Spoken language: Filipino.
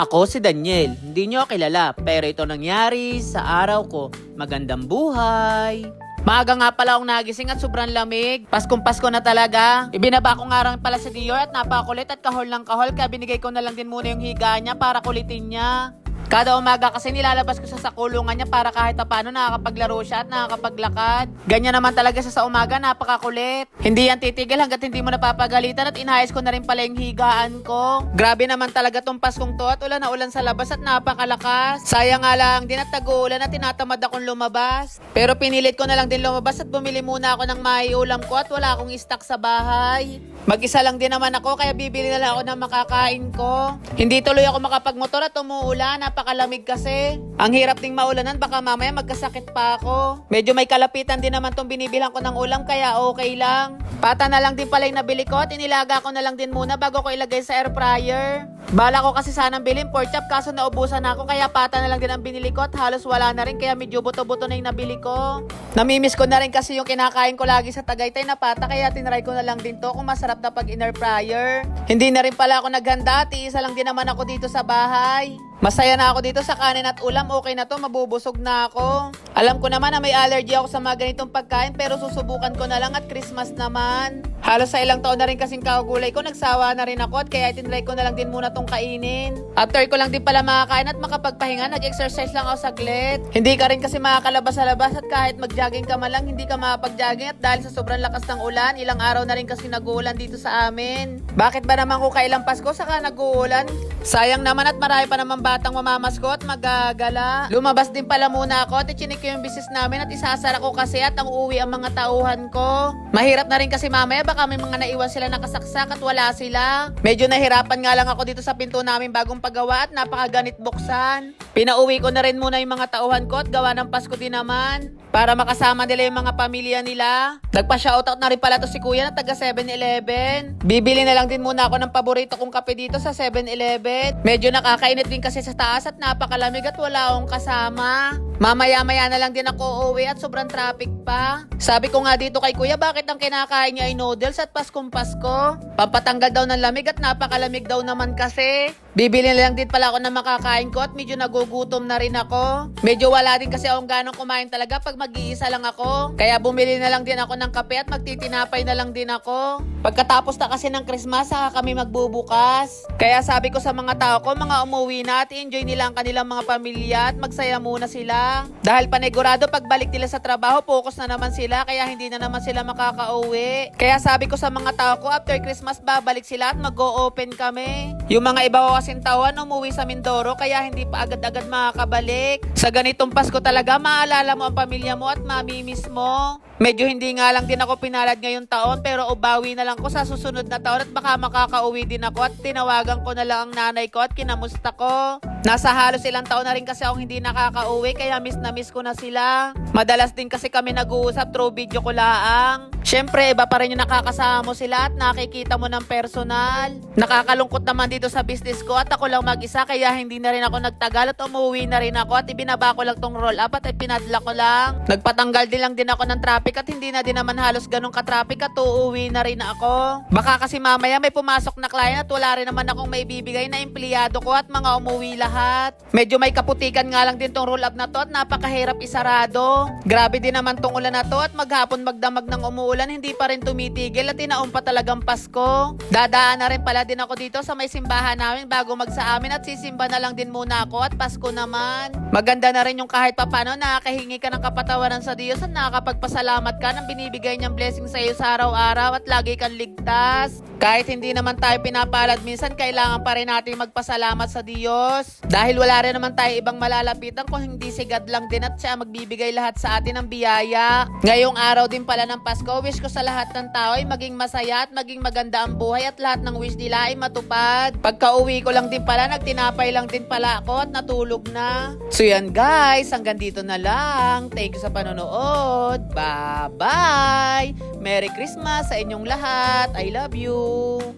Ako si Daniel, hindi nyo kilala pero ito nangyari sa araw ko. Magandang buhay! Maaga nga pala akong nagising at sobrang lamig. Paskong Pasko na talaga. Ibinaba ko nga rin pala si Dior at napakulit at kahol ng kahol kaya binigay ko na lang din muna yung higaan niya para kulitin niya. Kada umaga kasi nilalabas ko sa kulungan niya para kahit paano nakakapaglaro siya at nakakapaglakad. Ganyan naman talaga siya sa umaga, napakakulit. Hindi yan titigil hanggat hindi mo napapagalitan at inayos ko na rin pala yung higaan ko. Grabe naman talaga tong Paskong to at ulan na ulan sa labas at napakalakas. Sayang nga lang din at tag-uulan at tinatamad akong lumabas. Pero pinilit ko na lang din lumabas at bumili muna ako ng maiulam ko at wala akong stock sa bahay. Mag-isa lang din naman ako kaya bibili na lang ako ng makakain ko. Hindi tuloy ako makapagmotor at umuulan, napakalamig kasi. Ang hirap ding maulanan, baka mamaya magkasakit pa ako. Medyo may kalapitan din naman tong binibilang ko ng ulam kaya okay lang. Pata na lang din pala yung nabili ko at inilaga ko na lang din muna bago ko ilagay sa air fryer. Bala ko kasi sanang bilhin pork chop kaso naubusan ako kaya pata na lang din ang binili ko at halos wala na rin kaya medyo buto-buto na yung nabili ko. Namimiss ko na rin kasi yung kinakain ko lagi sa Tagaytay na pata kaya tinry ko na lang din to kung masarap na pag in air fryer. Hindi na rin pala ako naghanda at iisa lang din naman ako dito sa bahay. Masaya na ako dito sa kanin at ulam, okay na to, mabubusog na ako. Alam ko naman na may allergy ako sa mga ganitong pagkain pero susubukan ko na lang at Christmas naman. Halos sa ilang taon na rin kasing kakagulay ko, nagsawa na rin ako at kaya tinry ko na lang din muna tong kainin. After ko lang din pala makakain at makapagpahinga, nag-exercise lang ako saglit. Hindi ka rin kasi makakalabas sa labas at kahit mag-jogging ka man lang, hindi ka makapag-jogging at dahil sa sobrang lakas ng ulan, ilang araw na rin kasi nag-uulan dito sa amin. Bakit ba naman kung kailang Pasko saka nag-uulan? Sayang naman at marami pa naman batang mamamasko at magagala. Lumabas din pala muna ako at ichinik ko yung business namin at isasara ko kasi at ang uuwi ang mga tauhan ko. Mahirap na rin kasi mamaya baka may mga naiwan sila nakasaksak at wala sila. Medyo nahirapan nga lang ako dito sa pinto namin bagong paggawa at napakaganit buksan. Pinauwi ko na rin muna yung mga tauhan ko at gawa ng Pasko din naman. Para makasama nila yung mga pamilya nila. Nagpa-shoutout na rin pala to si Kuya na taga 7-Eleven. Bibili na lang din muna ako ng paborito kong kape dito sa 7-Eleven. Medyo nakakainit din kasi sa taas at napakalamig at wala akong kasama. Mamaya-maya na lang din ako uuwi at sobrang traffic pa. Sabi ko nga dito kay Kuya, bakit ang kinakain niya ay noodles at Paskong Pasko? Pampatanggal daw ng lamig at napakalamig daw naman kasi. Bibili na lang din pala ako ng makakain ko at medyo nagugutom na rin ako. Medyo wala din kasi akong ganong kumain talaga pag mag-iisa lang ako. Kaya bumili na lang din ako ng kape at magtitinapay na lang din ako. Pagkatapos na kasi ng Christmas, saka kami magbubukas. Kaya sabi ko sa mga tao ko, mga umuwi na at enjoy nila ang kanilang mga pamilya at magsaya muna sila. Dahil panigurado pagbalik nila sa trabaho, focus na naman sila kaya hindi na naman sila makakauwi. Kaya sabi ko sa mga tao ko, after Christmas babalik sila at mag-o-open kami. Yung mga iba ko kasing tauhan umuwi sa Mindoro kaya hindi pa agad-agad makakabalik. Sa ganitong Pasko talaga, maalala mo ang pamilya mo at mamimiss mo. Medyo hindi nga lang din ako pinalad ngayong taon pero ubawi na lang ko sa susunod na taon at baka makakauwi din ako at tinawagan ko na lang ang nanay ko at kinamusta ko. Nasa halos ilang taon na rin kasi akong hindi nakakauwi kaya miss na miss ko na sila. Madalas din kasi kami nag-uusap through video ko laang. Syempre iba pa rin yung nakakasama mo sila at nakikita mo ng personal. Nakakalungkot naman dito sa business ko at ako lang mag-isa kaya hindi na rin ako nagtagal at umuwi na rin ako at ibinaba ko lang tong roll up at pinadla ko lang. Nagpatanggal din ako ng traffic at hindi na din naman halos ganun ka-traffic at uuwi na rin ako. Baka kasi mamaya may pumasok na client at wala rin naman akong may bibigay na empleyado ko at mga umuwi lahat. Medyo may kaputikan nga lang din tong roll up na to at napakahirap isarado. Grabe din naman tong ulan na to at maghapon magdamag ng umuulan hindi pa rin tumitigil at tinaon pa talagang Pasko. Dadaan na rin pala din ako dito sa may simbahan namin bago magsa amin at sisimba na lang din muna ako at Pasko naman. Maganda na rin yung kahit papano nakakahingi ka ng kapatawaran sa Diyos at nakakapagpasalamat ka ng binibigay niyang blessing sa iyo sa araw-araw at lagi kang ligtas. Kahit hindi naman tayo pinapalad minsan, kailangan pa rin natin magpasalamat sa Diyos. Dahil wala rin naman tayo ibang malalapitan kung hindi si God lang din at siya magbibigay lahat sa atin ng biyaya. Ngayong araw din pala ng Pasko, wish ko sa lahat ng tao ay maging masaya at maging maganda ang buhay at lahat ng wish nila ay matupad. Pagka-uwi ko lang din pala, nagtinapay lang din pala ako at natulog na. So yan guys, hanggang dito na lang. Thank you sa panonood. Bye-bye! Merry Christmas sa inyong lahat. I love you!